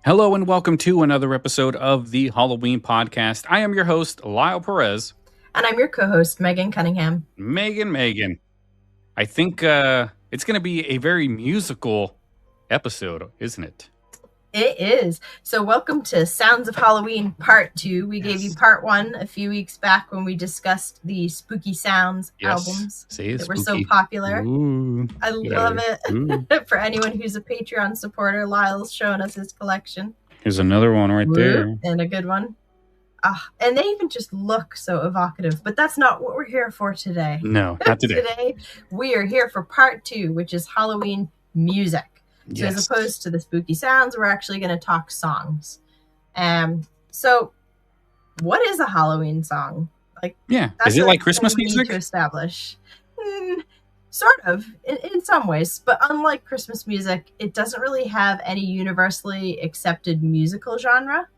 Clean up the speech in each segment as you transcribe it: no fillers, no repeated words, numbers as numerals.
Hello and welcome to another episode of the Halloween podcast. I am your host, Lyle Perez. And I'm your co-host, Megan Cunningham. Megan. I think it's going to be a very musical episode, isn't it? It is. So welcome to Sounds of Halloween Part 2. We gave you Part 1 a few weeks back when we discussed the Spooky Sounds albums that were so popular. Ooh, I love it. For anyone who's a Patreon supporter, Lyle's showing us his collection. Here's another one right there. And a good one. And they even just look so evocative. But that's not what we're here for today. No, not today. Today, we are here for Part 2, which is Halloween music. So as opposed to the spooky sounds, we're actually going to talk songs. So what is a Halloween song? Is it like Christmas music? To establish. Sort of, in some ways. But unlike Christmas music, it doesn't really have any universally accepted musical genre.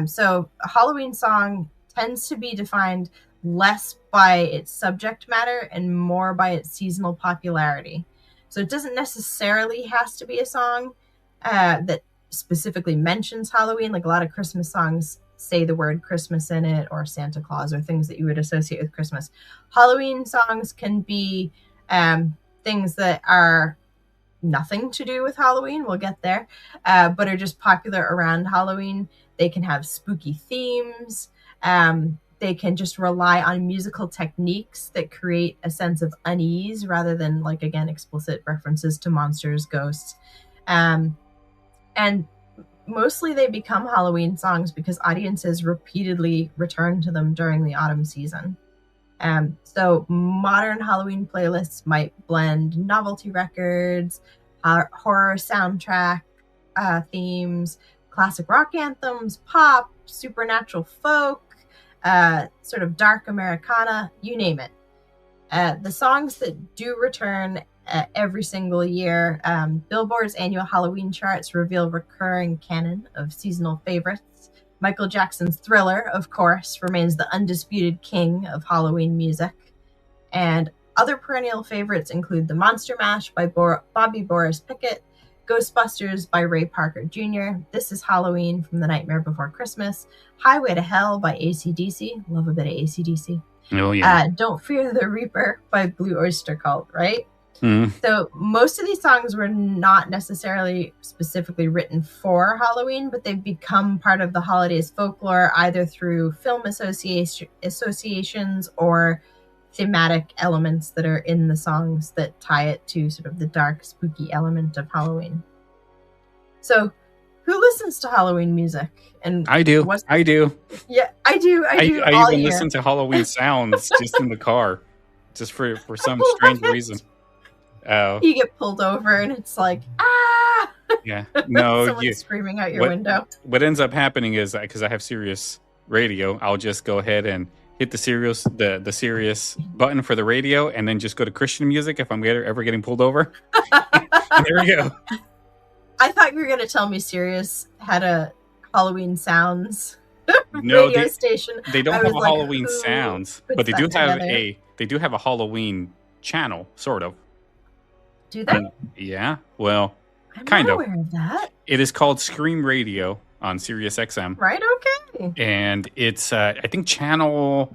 So a Halloween song tends to be defined less by its subject matter and more by its seasonal popularity. So it doesn't necessarily has to be a song that specifically mentions Halloween. Like a lot of Christmas songs say the word Christmas in it, or Santa Claus, or things that you would associate with Christmas. Halloween songs can be things that are nothing to do with Halloween. We'll get there, but are just popular around Halloween. They can have spooky themes. They can just rely on musical techniques that create a sense of unease rather than, like, again, explicit references to monsters, ghosts. And mostly they become Halloween songs because audiences repeatedly return to them during the autumn season. So modern Halloween playlists might blend novelty records, horror soundtrack themes, classic rock anthems, pop, supernatural folk, sort of dark Americana, you name it. The songs that do return every single year, Billboard's annual Halloween charts reveal recurring canon of seasonal favorites. Michael Jackson's Thriller, of course, remains the undisputed king of Halloween music. And other perennial favorites include the Monster Mash by Bobby Boris Pickett, Ghostbusters by Ray Parker Jr., This Is Halloween from The Nightmare Before Christmas, Highway to Hell by AC/DC. Love a bit of AC/DC. Oh, yeah. Don't Fear the Reaper by Blue Oyster Cult, right? Mm. So most of these songs were not necessarily specifically written for Halloween, but they've become part of the holiday's folklore, either through film associations or thematic elements that are in the songs that tie it to sort of the dark, spooky element of Halloween. So, who listens to Halloween music? And I do. I do. Yeah, I do. I even listen to Halloween sounds just in the car, just for some strange reason. You get pulled over and it's like, ah! Yeah. No, someone's screaming out your window. What ends up happening is, because I have Sirius radio, I'll just go ahead and hit the Sirius button for the radio, and then just go to Christian music if I'm ever getting pulled over. And there we go. I thought you were going to tell me Sirius had a Halloween sounds radio station. They don't have a Halloween sounds, but they do have a Halloween channel, sort of. Do they? Yeah. Well, I'm kind not of. aware of that. It is called Scream Radio on Sirius XM. Right. Okay. And it's I think channel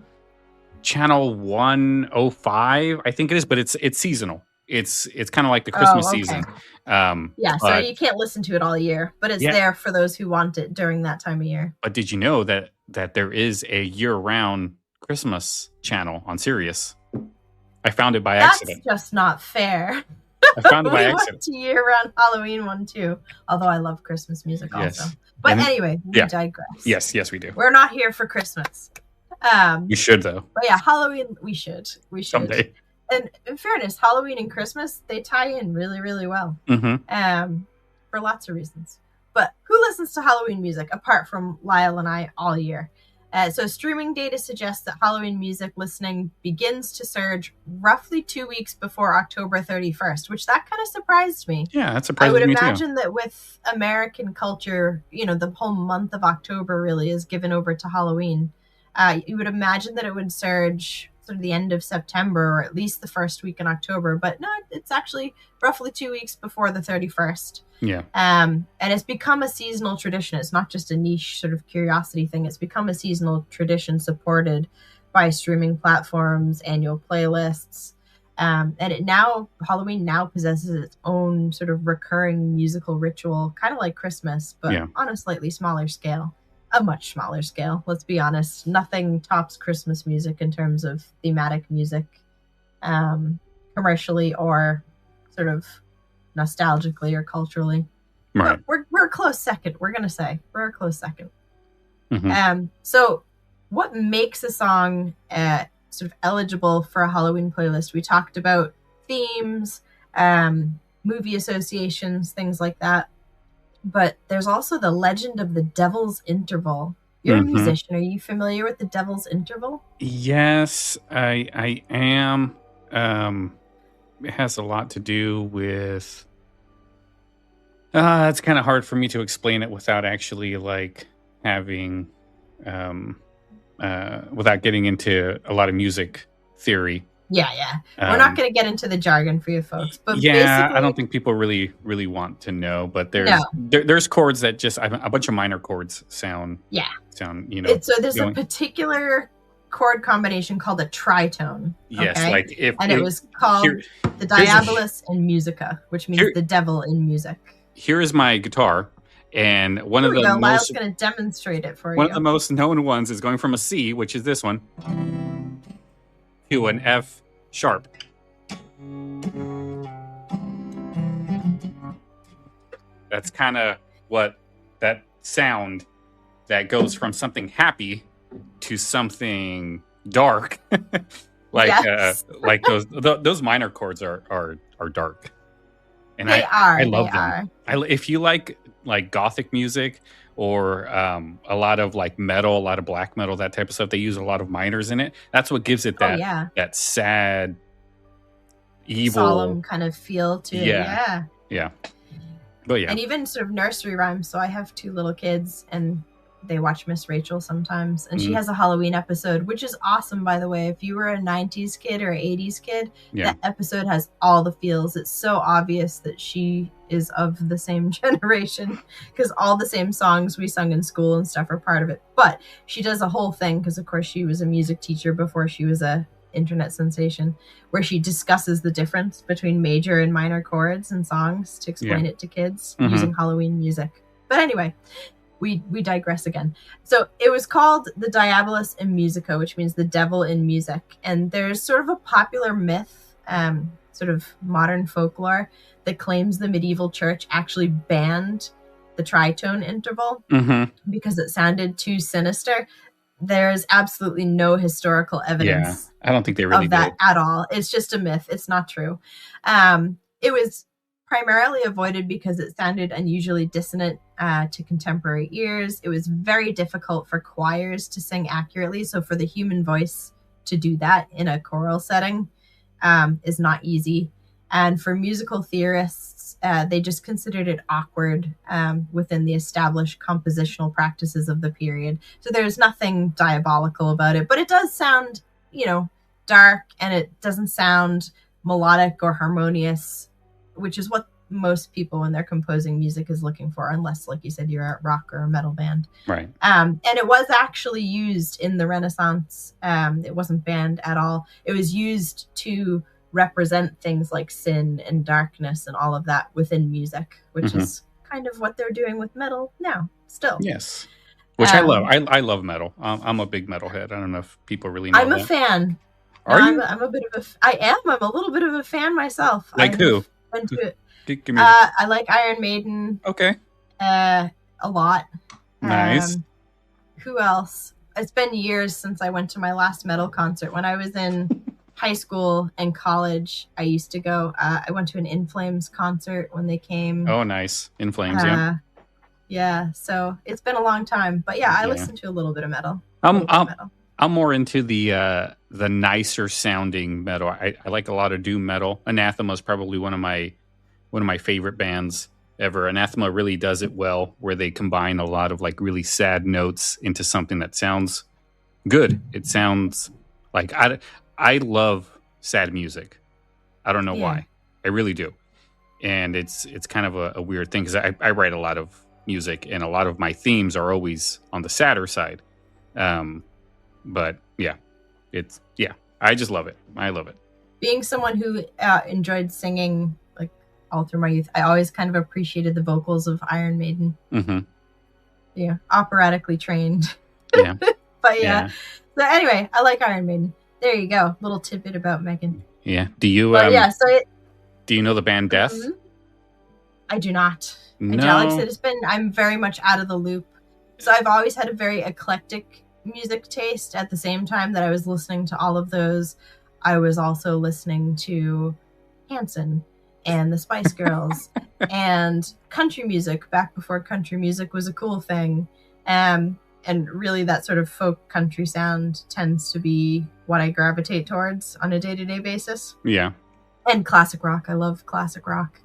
105, I think it is, but it's seasonal. It's kind of like the Christmas season. So you can't listen to it all year, but it's there for those who want it during that time of year. But did you know that there is a year-round Christmas channel on Sirius? I found it by accident. That's just not fair. I found it by accident. We went to year-round Halloween one too, although I love Christmas music also. But anyway, we digress. Yes, we do. We're not here for Christmas. We should, though. But yeah, Halloween, we should. Someday. And in fairness, Halloween and Christmas, they tie in really, really well. Mm-hmm. For lots of reasons. But who listens to Halloween music apart from Lyle and I all year? So streaming data suggests that Halloween music listening begins to surge roughly 2 weeks before October 31st, which that kind of surprised me. Yeah, that surprised me I would too. imagine that with American culture, the whole month of October really is given over to Halloween. You would imagine that it would surge sort of the end of September or at least the first week in October, but no, it's actually roughly 2 weeks before the 31st. Yeah. And it's become a seasonal tradition. It's not just a niche sort of curiosity thing. It's become a seasonal tradition supported by streaming platforms, annual playlists. And Halloween now possesses its own sort of recurring musical ritual, kind of like Christmas, but on a slightly smaller scale. A much smaller scale, let's be honest. Nothing tops Christmas music in terms of thematic music, commercially or sort of nostalgically or culturally. Right. But we're a close second. We're gonna say we're a close second. Mm-hmm. So what makes a song sort of eligible for a Halloween playlist? We talked about themes, movie associations, things like that. But there's also the legend of the Devil's Interval. You're a musician. Are you familiar with the Devil's Interval? Yes, I am. It has a lot to do with... it's kind of hard for me to explain it without actually like having... without getting into a lot of music theory. Yeah. We're not going to get into the jargon for you folks, but I don't think people really want to know. But there's chords that just a bunch of minor chords sound. So there's a particular chord combination called a tritone. Yes, okay? like it was called the Diabolus in Musica, which means the devil in music. Here is my guitar, and one of the Lyle's going to demonstrate it for you. One of the most known ones is going from a C, which is this one, to an F sharp. That's kind of what that sound that goes from something happy to something dark. Like those minor chords are dark. And I love them. If you like gothic music or a lot of like metal, a lot of black metal, that type of stuff, they use a lot of minors in it. That's what gives it that sad, evil, solemn kind of feel to it. Yeah. But and even sort of nursery rhymes. So I have 2 little kids, and they watch Miss Rachel sometimes, and she has a Halloween episode, which is awesome, by the way. If you were a 90s kid or 80s kid, that episode has all the feels. It's so obvious that she is of the same generation, because all the same songs we sung in school and stuff are part of it. But she does a whole thing, because of course she was a music teacher before she was a internet sensation, where she discusses the difference between major and minor chords in songs to explain it to kids using Halloween music. But anyway, we digress again. So it was called the Diabolus in Musica, which means the devil in music. And there's sort of a popular myth, sort of modern folklore, that claims the medieval church actually banned the tritone interval because it sounded too sinister. There's absolutely no historical evidence I don't think they really of that at all. It's just a myth. It's not true. It was primarily avoided because it sounded unusually dissonant to contemporary ears. It was very difficult for choirs to sing accurately. So for the human voice to do that in a choral setting is not easy. And for musical theorists, they just considered it awkward within the established compositional practices of the period. So there's nothing diabolical about it, but it does sound, dark, and it doesn't sound melodic or harmonious, which is what most people when they're composing music is looking for, unless, like you said, you're a rock or a metal band. Right. And it was actually used in the Renaissance. It wasn't banned at all. It was used to represent things like sin and darkness and all of that within music, which is kind of what they're doing with metal now still. Yes. Which I love. I love metal. I'm a big metalhead. I don't know if people really know I'm a fan. Are you? I'm a bit of a... I am. I'm a little bit of a fan myself. Like who? Give me I like Iron Maiden. Okay. A lot. Nice. Who else? It's been years since I went to my last metal concert. When I was in high school and college, I used to go. I went to an In Flames concert when they came. Oh, nice. In Flames, yeah. Yeah, so it's been a long time, but yeah, I Yeah. listen to a little bit of metal. I'm more into the nicer sounding metal. I like a lot of doom metal. Anathema is probably one of my favorite bands ever. Anathema really does it well, where they combine a lot of like really sad notes into something that sounds good. It sounds like I love sad music. I don't know why. I really do. And it's kind of a weird thing because I write a lot of music and a lot of my themes are always on the sadder side. But yeah, I just love it. I love it. Being someone who enjoyed singing like all through my youth, I always kind of appreciated the vocals of Iron Maiden. Mm-hmm. Yeah, operatically trained. Yeah. But yeah. So anyway, I like Iron Maiden. There you go. Little tidbit about Megan. Yeah. Do you do you know the band Death? Mm-hmm. I do not. No. Like I said, I'm very much out of the loop. So I've always had a very eclectic music taste. At the same time that I was listening to all of those, I was also listening to Hanson and the Spice Girls and country music back before country music was a cool thing. And really that sort of folk country sound tends to be what I gravitate towards on a day-to-day basis. Yeah. And classic rock. I love classic rock.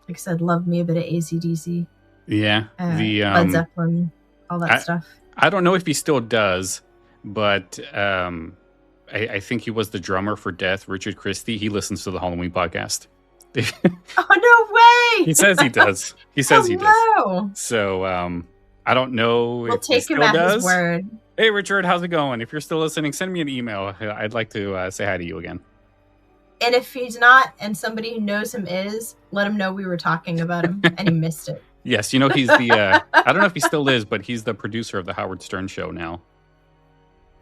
Like I said, love me a bit of AC/DC. Yeah. Led Zeppelin, all that stuff. I don't know if he still does, but I think he was the drummer for Death, Richard Christie. He listens to the Halloween podcast. Oh, no way! He says he does. He says he does. So I don't know we'll if he still take him at does. His word. Hey, Richard, how's it going? If you're still listening, send me an email. I'd like to say hi to you again. And if he's not, and somebody who knows him is, let him know we were talking about him, and he missed it. Yes, you know, he's the, I don't know if he still is, but he's the producer of the Howard Stern show now.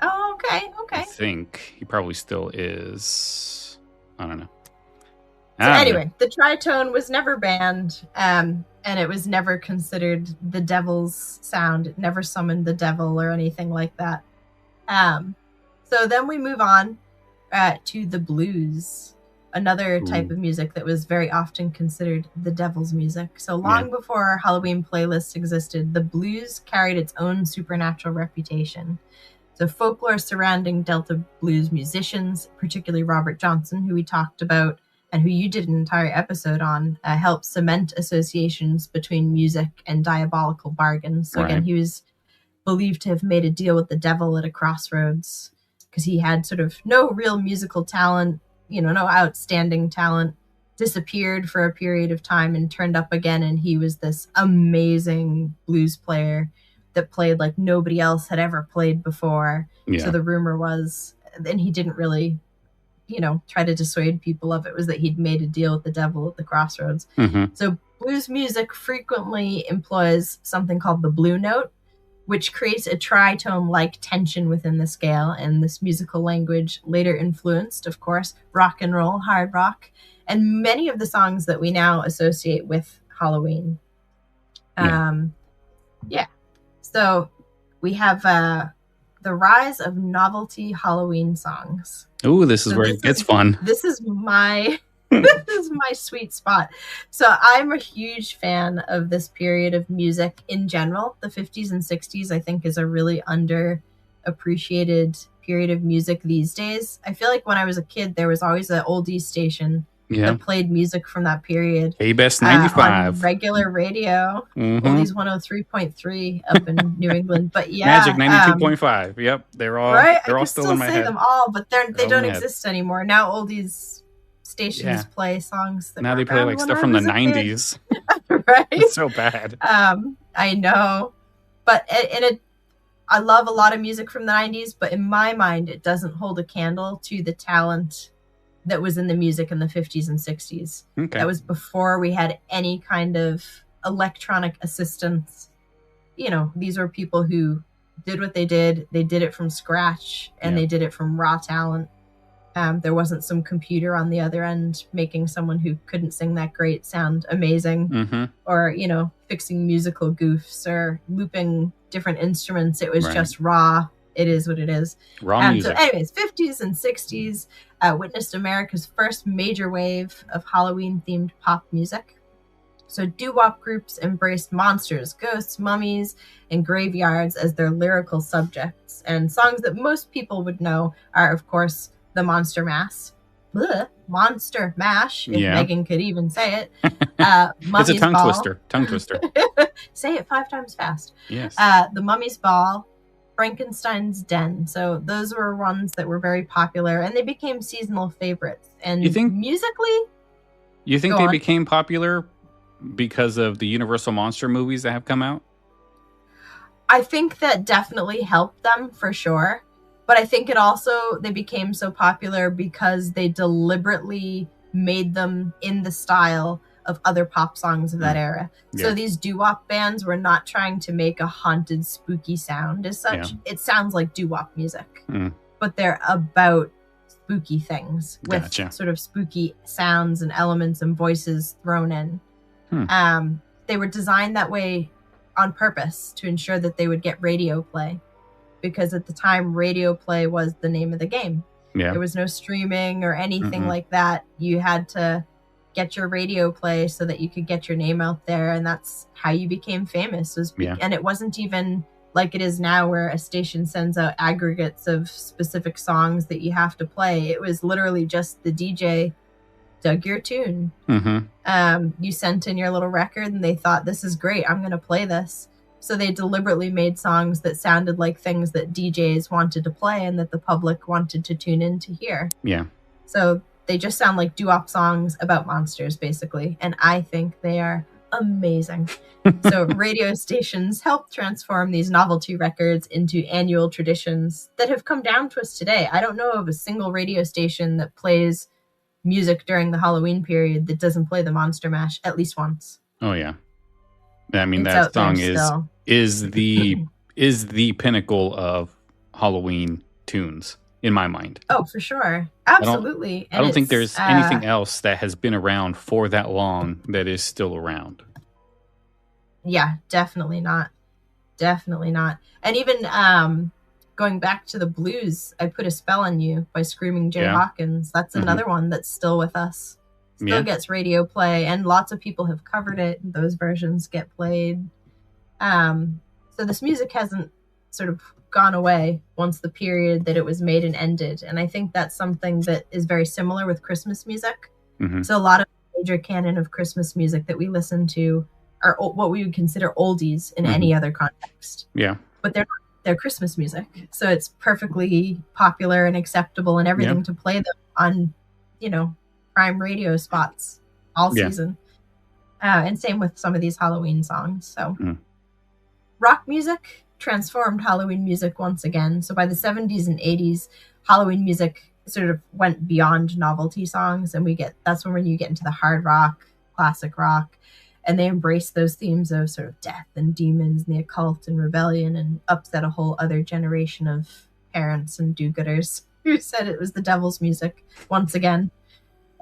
Oh, okay. I think he probably still is. I don't know. So anyway, the tritone was never banned, and it was never considered the devil's sound. It never summoned the devil or anything like that. So then we move on to the blues, another type of music that was very often considered the devil's music. So long before Halloween playlists existed, the blues carried its own supernatural reputation. So folklore surrounding Delta blues musicians, particularly Robert Johnson, who we talked about and who you did an entire episode on, helped cement associations between music and diabolical bargains. So again, he was believed to have made a deal with the devil at a crossroads because he had sort of no real musical talent, no outstanding talent, disappeared for a period of time and turned up again. And he was this amazing blues player that played like nobody else had ever played before. Yeah. So the rumor was, and he didn't really, try to dissuade people of it, was that he'd made a deal with the devil at the crossroads. Mm-hmm. So blues music frequently employs something called the blue note, which creates a tritone-like tension within the scale. And this musical language later influenced, of course, rock and roll, hard rock, and many of the songs that we now associate with Halloween. So we have the rise of novelty Halloween songs. Ooh, this is where it gets fun. This is my sweet spot. So I'm a huge fan of this period of music in general. The 50s and 60s, I think, is a really underappreciated period of music these days. I feel like when I was a kid, there was always an oldies station that played music from that period. K-Best 95. On regular radio. Oldies 103.3 up in New England. But yeah. Magic 92.5. Yep. They're all still in my head. I can still say them all, but they don't exist anymore. Now oldies stations play songs that now they play like stuff from the 90s. Right? It's so bad. I know. But I love a lot of music from the 90s, but in my mind, it doesn't hold a candle to the talent that was in the music in the 50s and 60s. Okay. That was before we had any kind of electronic assistance. These were people who did what they did. They did it from scratch, and they did it from raw talent. There wasn't some computer on the other end making someone who couldn't sing that great sound amazing, or, fixing musical goofs or looping different instruments. It was just raw. It is what it is. Raw music. So anyways, 50s and 60s witnessed America's first major wave of Halloween-themed pop music. So doo-wop groups embraced monsters, ghosts, mummies, and graveyards as their lyrical subjects. And songs that most people would know are, of course, the Monster Mash. Monster Mash, if Megan could even say it. It's a tongue twister. Tongue twister. Say it 5 times fast. Yes. The Mummy's Ball, Frankenstein's Den. So those were ones that were very popular, and they became seasonal favorites. And musically, you think they became popular because of the Universal Monster movies that have come out? I think that definitely helped them for sure. But I think they became so popular because they deliberately made them in the style of other pop songs of that era. Yeah. So these doo-wop bands were not trying to make a haunted, spooky sound as such. Yeah. It sounds like doo-wop music, but they're about spooky things with sort of spooky sounds and elements and voices thrown in. They were designed that way on purpose to ensure that they would get radio play, because at the time radio play was the name of the game. Yeah. There was no streaming or anything like that. You had to get your radio play so that you could get your name out there, and that's how you became famous. And it wasn't even like it is now where a station sends out aggregates of specific songs that you have to play. It was literally just the DJ dug your tune. You sent in your little record and they thought, this is great, I'm going to play this. So they deliberately made songs that sounded like things that DJs wanted to play and that the public wanted to tune in to hear. Yeah. So they just sound like doo-wop songs about monsters, basically. And I think they are amazing. So radio stations helped transform these novelty records into annual traditions that have come down to us today. I don't know of a single radio station that plays music during the Halloween period that doesn't play the Monster Mash at least once. Oh, yeah. I mean, that song is the pinnacle of Halloween tunes in my mind. Oh, for sure. Absolutely. I don't think there's anything else that has been around for that long that is still around. Yeah, definitely not. Definitely not. And even going back to the blues, I Put a Spell on You by Screaming Jay Hawkins. That's another one that's still with us. Still gets radio play, and lots of people have covered it. Those versions get played. So this music hasn't sort of gone away once the period that it was made and ended. And I think that's something that is very similar with Christmas music. So a lot of the major canon of Christmas music that we listen to are what we would consider oldies in any other context. Yeah. But they're Christmas music. So it's perfectly popular and acceptable and everything to play them on, prime radio spots all season. And same with some of these Halloween songs. So rock music transformed Halloween music once again. So by the 70s and 80s, Halloween music sort of went beyond novelty songs, and that's when you get into the hard rock, classic rock, and they embrace those themes of sort of death and demons and the occult and rebellion, and upset a whole other generation of parents and do-gooders who said it was the devil's music once again.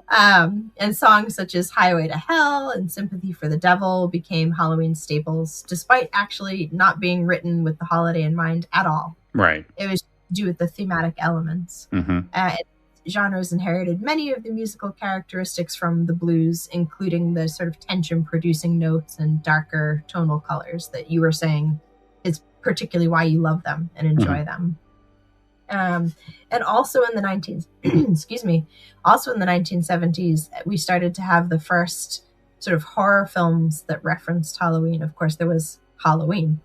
And songs such as Highway to Hell and Sympathy for the Devil became Halloween staples, despite actually not being written with the holiday in mind at all. Right. It was to do with the thematic elements. Genres inherited many of the musical characteristics from the blues, including the sort of tension-producing notes and darker tonal colors that you were saying is particularly why you love them and enjoy them. And also in the also in the 1970s, we started to have the first sort of horror films that referenced Halloween. Of course, there was Halloween,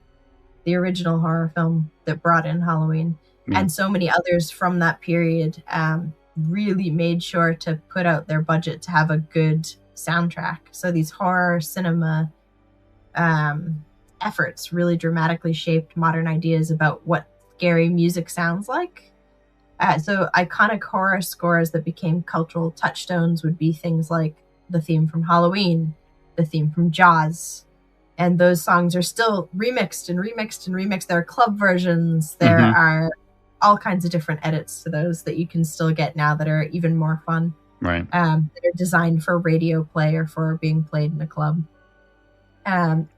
the original horror film that brought in Halloween, and so many others from that period really made sure to put out their budget to have a good soundtrack. So these horror cinema efforts really dramatically shaped modern ideas about what scary music sounds like. So iconic horror scores that became cultural touchstones would be things like the theme from Halloween, the theme from Jaws, and those songs are still remixed and remixed and remixed. There are club versions. There are all kinds of different edits to those that you can still get now that are even more fun. Right. That are designed for radio play or for being played in a club.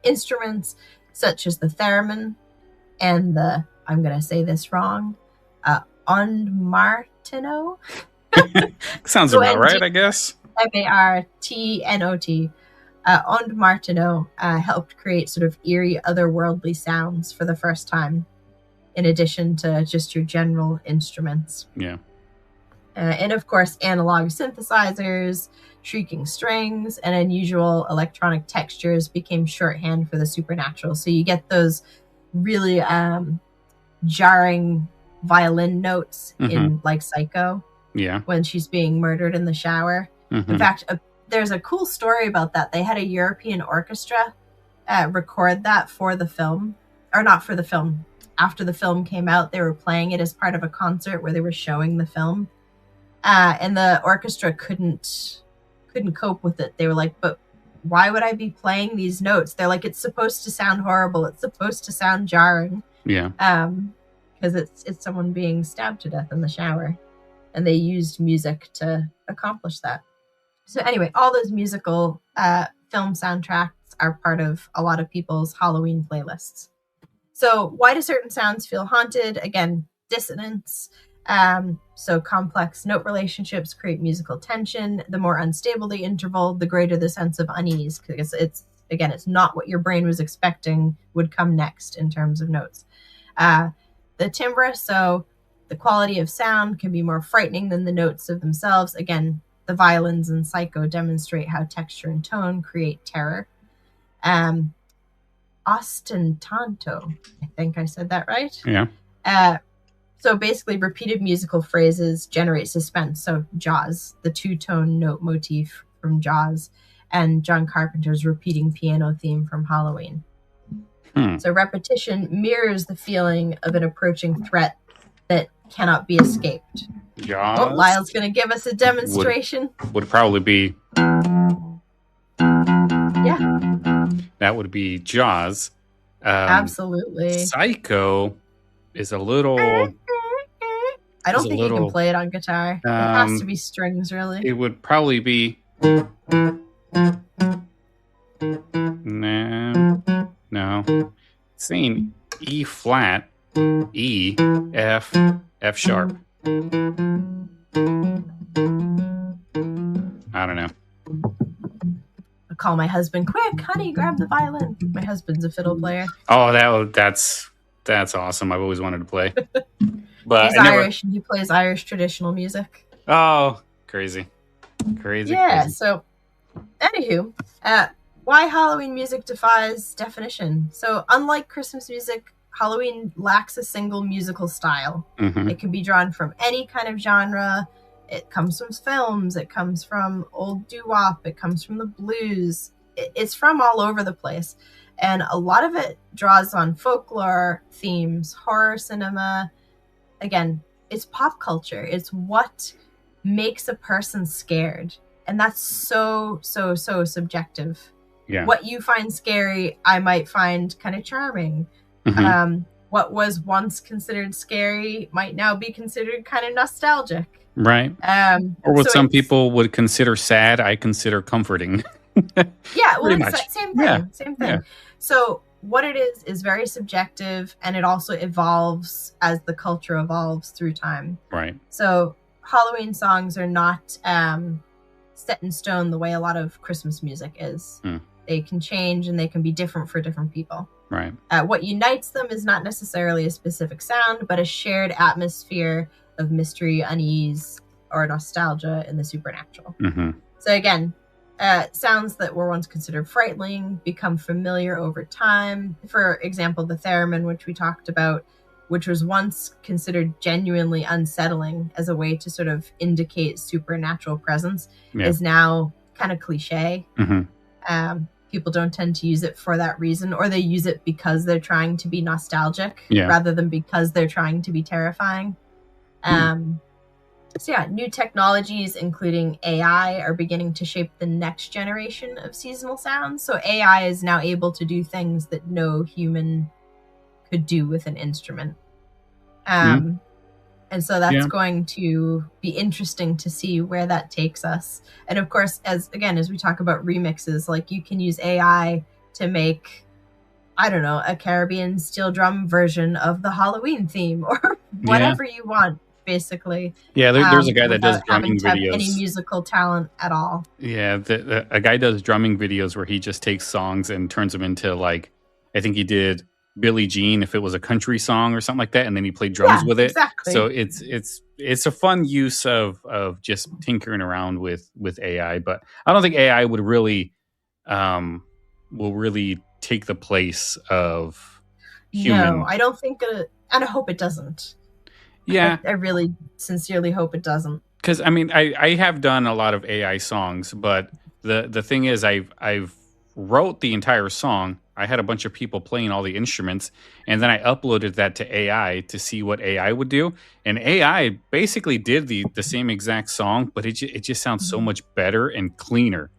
Instruments such as the theremin and the, I'm going to say this wrong, Martino. Sounds about right, I guess. Martnot. Ond Martineau helped create sort of eerie, otherworldly sounds for the first time, in addition to just your general instruments. Yeah. And of course, analog synthesizers, shrieking strings, and unusual electronic textures became shorthand for the supernatural. So you get those really jarring violin notes in like Psycho. Yeah. When she's being murdered in the shower. In fact, there's a cool story about that. They had a European orchestra record that for the film, or not for the film. After the film came out, they were playing it as part of a concert where they were showing the film. And the orchestra couldn't cope with it. They were like, but why would I be playing these notes? They're like, it's supposed to sound horrible. It's supposed to sound jarring. Yeah. Because it's someone being stabbed to death in the shower. And they used music to accomplish that. So anyway, all those musical film soundtracks are part of a lot of people's Halloween playlists. So why do certain sounds feel haunted? Again, dissonance. So complex note relationships create musical tension. The more unstable the interval, the greater the sense of unease, because it's not what your brain was expecting would come next in terms of notes. The timbre, so the quality of sound can be more frightening than the notes of themselves. Again, the violins in Psycho demonstrate how texture and tone create terror. Ostentanto, I think I said that right. Yeah. So basically, repeated musical phrases generate suspense. So Jaws, the two-tone note motif from Jaws, and John Carpenter's repeating piano theme from Halloween. So repetition mirrors the feeling of an approaching threat that cannot be escaped. Jaws. Oh, Lyle's going to give us a demonstration. Would probably be. Yeah. That would be Jaws. Absolutely. Psycho is a little. I don't think you can play it on guitar. It has to be strings, really. It would probably be. No. It's saying E flat, E, F, F sharp. I don't know. I'll call my husband. Quick, honey, grab the violin. My husband's a fiddle player. Oh, that's awesome. I've always wanted to play. But he's Irish and he plays Irish traditional music. Oh, crazy. Yeah, crazy. So anywho, why Halloween music defies definition. So unlike Christmas music, Halloween lacks a single musical style. It can be drawn from any kind of genre. It comes from films. It comes from old doo-wop. It comes from the blues. It's from all over the place. And a lot of it draws on folklore themes, horror cinema. Again, it's pop culture. It's what makes a person scared. And that's so subjective. Yeah. What you find scary, I might find kind of charming. What was once considered scary might now be considered kind of nostalgic. Right. Or what some people would consider sad, I consider comforting. Yeah, well, much. It's same thing. Yeah. Same thing. Yeah. So what it is very subjective, and it also evolves as the culture evolves through time. Right. So Halloween songs are not set in stone the way a lot of Christmas music is. They can change and they can be different for different people. Right. What unites them is not necessarily a specific sound, but a shared atmosphere of mystery, unease, or nostalgia in the supernatural. So again, sounds that were once considered frightening become familiar over time. For example, the theremin, which we talked about, which was once considered genuinely unsettling as a way to sort of indicate supernatural presence, is now kind of cliche. People don't tend to use it for that reason, or they use it because they're trying to be nostalgic rather than because they're trying to be terrifying. So yeah, new technologies, including AI, are beginning to shape the next generation of seasonal sounds. So AI is now able to do things that no human could do with an instrument. And so that's going to be interesting to see where that takes us. And of course, as we talk about remixes, like you can use AI to make, I don't know, a Caribbean steel drum version of the Halloween theme or whatever you want. basically. Yeah, there's a guy that does Without having drumming to have any videos. musical talent at all. Yeah, a guy does drumming videos where he just takes songs and turns them into, like, I think he did Billie Jean if it was a country song or something like that, and then he played drums Yeah, with it. So exactly. it's a fun use of just tinkering around with AI, but I don't think AI would really will really take the place of No, human. I don't think it, and I hope it doesn't. Yeah, I really sincerely hope it doesn't. because I mean, I have done a lot of AI songs, but the thing is, I've wrote the entire song. I had a bunch of people playing all the instruments, and then I uploaded that to AI to see what AI would do. And AI basically did the same exact song, but it just sounds so Mhm. much better and cleaner.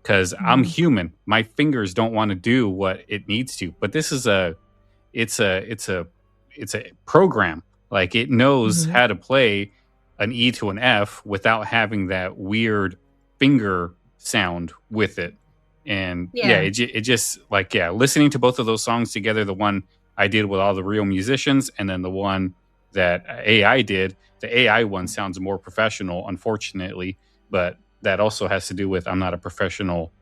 Because I'm Mhm. human, my fingers don't want to do what it needs to. But this is it's a program. Like, it knows Mhm. how to play an E to an F without having that weird finger sound with it. And yeah, Yeah. it just, like, yeah, listening to both of those songs together, the one I did with all the real musicians, and then the one that AI did, the AI one sounds more professional, unfortunately, but that also has to do with I'm not a professional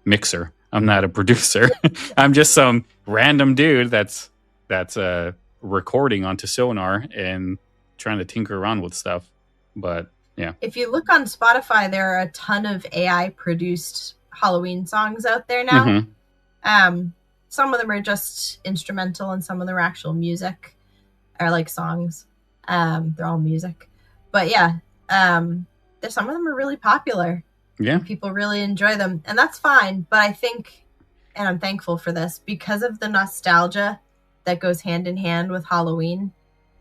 mixer. I'm not a producer. I'm just some random dude that's recording onto Sonar and trying to tinker around with stuff. But yeah. If you look on Spotify, there are a ton of AI produced Halloween songs out there now. Mm-hmm. Some of them are just instrumental, and some of them are actual music, or like songs. They're all music, but yeah, some of them are really popular. Yeah. People really enjoy them, and that's fine. But I think, and I'm thankful for this, because of the nostalgia that goes hand in hand with Halloween.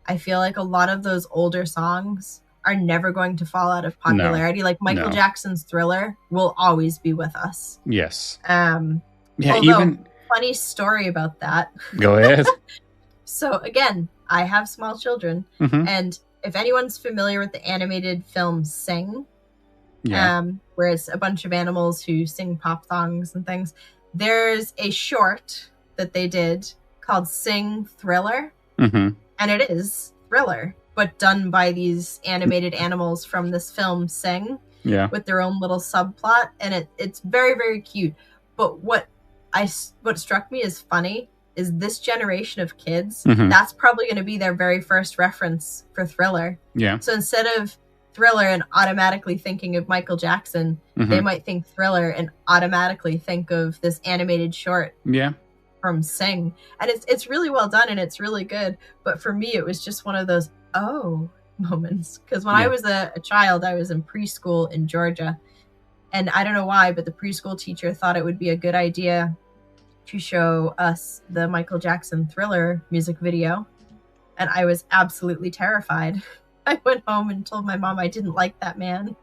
I feel like a lot of those older songs are never going to fall out of popularity. Like Michael No. Jackson's Thriller will always be with us. Yes. Yeah, Although, funny story about that. Go ahead. So again, I have small children, Mm-hmm. and if anyone's familiar with the animated film Sing, Yeah. where it's a bunch of animals who sing pop songs and things, there's a short that they did called Sing Thriller, Mm-hmm. and it is Thriller, but done by these animated animals from this film Sing, Yeah. with their own little subplot, and it's very, very cute. But what struck me as funny is this generation of kids, Mhm. that's probably going to be their very first reference for Thriller. Yeah. So instead of Thriller and automatically thinking of Michael Jackson, they Mhm. might think Thriller and automatically think of this animated short Yeah. from Sing. And it's really well done, and it's really good. But for me, it was just one of those moments. Because when I Yeah. was a child, I was in preschool in Georgia. And I don't know why, but the preschool teacher thought it would be a good idea to show us the Michael Jackson Thriller music video. And I was absolutely terrified. I went home and told my mom I didn't like that man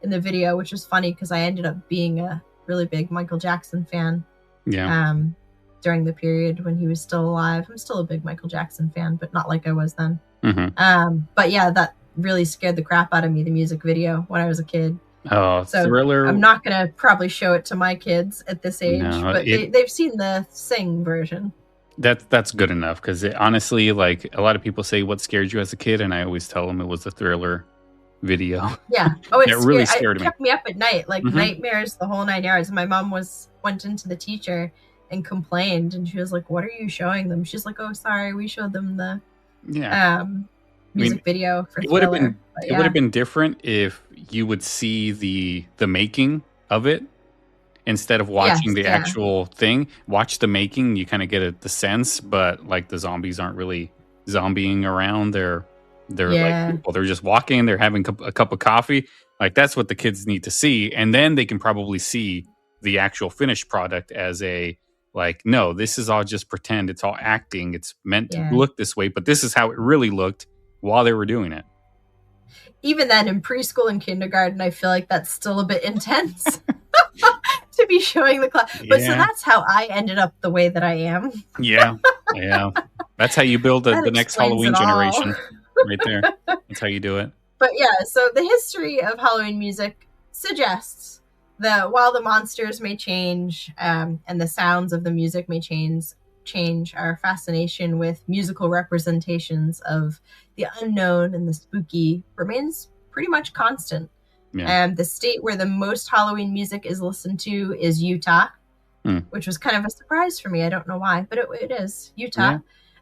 in the video, which was funny because I ended up being a really big Michael Jackson fan. Yeah. During the period when he was still alive. I'm still a big Michael Jackson fan, but not like I was then. Mm-hmm. But yeah, that really scared the crap out of me, the music video, when I was a kid. Oh, So Thriller. I'm not going to probably show it to my kids at this age, No, but they've seen the Sing version. That's good enough, because honestly, like, a lot of people say, what scared you as a kid, and I always tell them it was the Thriller video. Yeah. Oh, It really scared it me. kept me up at night, like Mhm. nightmares, the whole 9 yards. My mom went into the teacher and complained, and she was like, "What are you showing them?" She's like, "Oh, sorry, we showed them the Yeah. music video for It would have Thriller." been But it yeah. would have been different if you would see the making of it instead of watching Yes, the yeah. actual thing. Watch the making, you kind of get the sense, but like, the zombies aren't really zombieing around. They're Yeah. like people. They're just walking. They're having a cup of coffee. Like, that's what the kids need to see, and then they can probably see the actual finished product as a, like, no, this is all just pretend. It's all acting. It's meant to Yeah. look this way, but this is how it really looked while they were doing it. Even then, in preschool and kindergarten, I feel like that's still a bit intense to be showing the class. But so Yeah. that's how I ended up the way that I am. Yeah, yeah. That's how you build That the next explains Halloween it all. generation, right there. That's how you do it. But yeah, so the history of Halloween music suggests that while the monsters may change and the sounds of the music may change, change. Our fascination with musical representations of the unknown and the spooky remains pretty much constant. Yeah. The state where the most Halloween music is listened to is Utah, which was kind of a surprise for me. I don't know why, but it is Utah.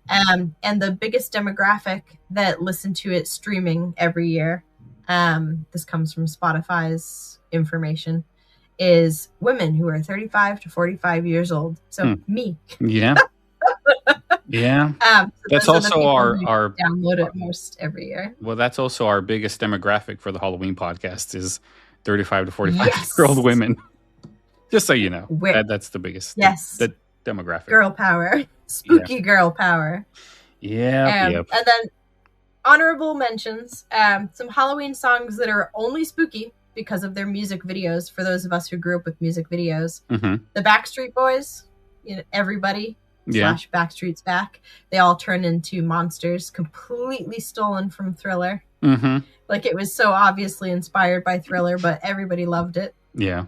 Yeah. And the biggest demographic that listen to it streaming every year, this comes from Spotify's information, is women who are 35 to 45 years old. So me. Yeah. Yeah. So that's also our download it most every year. Well, that's also our biggest demographic for the Halloween podcast is 35 to 45-year-old women. Just so you know, that's the biggest the demographic. Girl power. Spooky girl power. Yeah. And then honorable mentions, some Halloween songs that are only spooky because of their music videos, for those of us who grew up with music videos. The Backstreet Boys, everybody / Backstreet's Back, they all turn into monsters, completely stolen from Thriller. Like, it was so obviously inspired by Thriller, but everybody loved it. Yeah.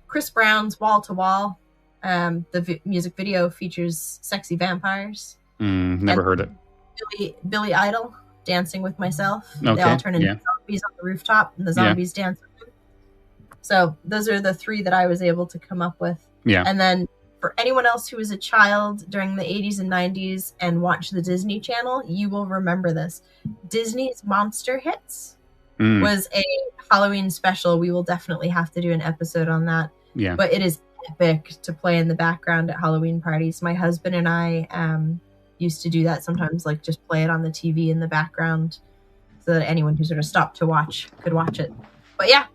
Chris Brown's Wall to Wall, the music video features sexy vampires. Never heard it. Billy Idol, Dancing with Myself. Okay. They all turn into zombies on the rooftop, and the zombies dance with them. So those are the three that I was able to come up with. Yeah. And then for anyone else who was a child during the 80s and 90s and watched the Disney Channel, you will remember this. Disney's Monster Hits was a Halloween special. We will definitely have to do an episode on that. Yeah. But it is epic to play in the background at Halloween parties. My husband and I used to do that sometimes, like just play it on the TV in the background so that anyone who sort of stopped to watch could watch it. But yeah,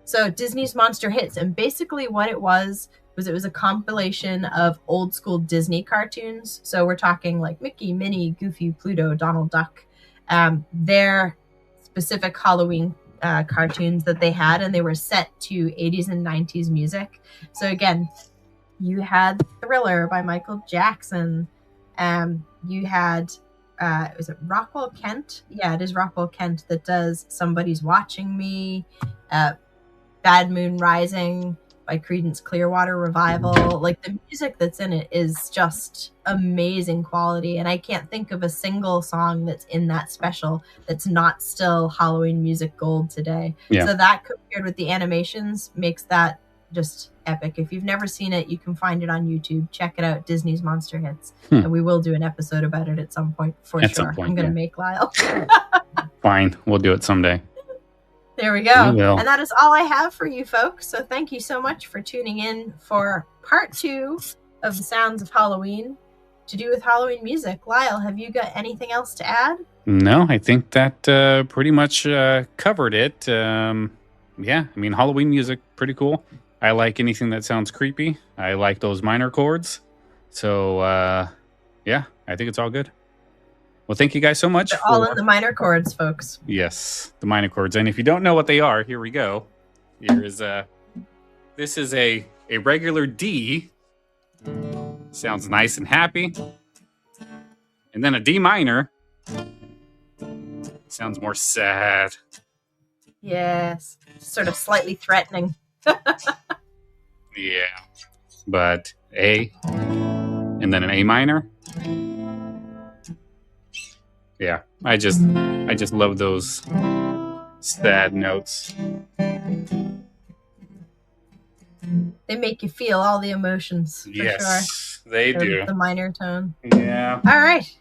so Disney's Monster Hits. And basically what it was it was a compilation of old school Disney cartoons. So we're talking like Mickey, Minnie, Goofy, Pluto, Donald Duck. Their specific Halloween cartoons that they had, and they were set to 80s and 90s music. So again, you had Thriller by Michael Jackson. You had, was it Rockwell Kent? Yeah, it is Rockwell Kent that does Somebody's Watching Me. Bad Moon Rising by Creedence Clearwater Revival. Like, the music that's in it is just amazing quality, and I can't think of a single song that's in that special that's not still Halloween music gold today. So that, compared with the animations, makes that just epic. If you've never seen it, you can find it on YouTube. Check it out, Disney's Monster Hits. And we will do an episode about it at some point, for sure. I'm going to make Lyle. Fine, we'll do it someday. There we go. And that is all I have for you folks. So thank you so much for tuning in for part 2 of the Sounds of Halloween, to do with Halloween music. Lyle, have you got anything else to add? No, I think that pretty much covered it. Yeah, I mean, Halloween music, pretty cool. I like anything that sounds creepy. I like those minor chords. So, yeah, I think it's all good. Well, thank you guys so much. They're all in the minor chords, folks. Yes, the minor chords. And if you don't know what they are, here we go. Here is this is a regular D. Sounds nice and happy. And then a D minor. Sounds more sad. Yes, sort of slightly threatening. Yeah. But A, and then an A minor. Yeah, I just love those sad notes. They make you feel all the emotions, for yes, sure. They do. The minor tone. Yeah. All right.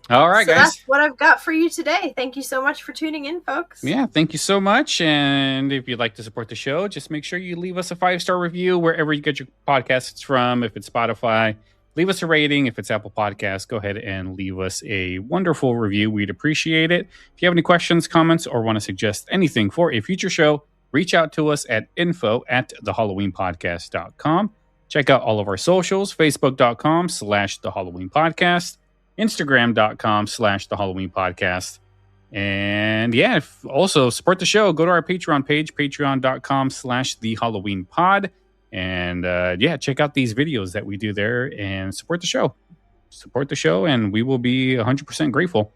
All right, so guys. That's what I've got for you today. Thank you so much for tuning in, folks. Yeah, thank you so much. And if you'd like to support the show, just make sure you leave us a 5-star review wherever you get your podcasts from. If it's Spotify, leave us a rating. If it's Apple Podcasts, go ahead and leave us a wonderful review. We'd appreciate it. If you have any questions, comments, or want to suggest anything for a future show, reach out to us at info@thehalloweenpodcast.com. Check out all of our socials, facebook.com/thehalloweenpodcast, instagram.com/thehalloweenpodcast. And yeah, also support the show. Go to our Patreon page, patreon.com/thehalloweenpod. And yeah, check out these videos that we do there and support the show. Support the show, and we will be 100% grateful.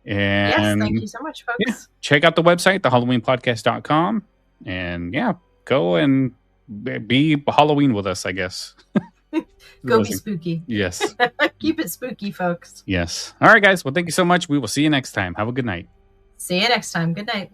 And yes, thank you so much, folks. Yeah, check out the website, thehalloweenpodcast.com. And yeah, go and be Halloween with us, I guess. Go be spooky. Yes. Keep it spooky, folks. Yes. All right, guys. Well, thank you so much. We will see you next time. Have a good night. See you next time. Good night.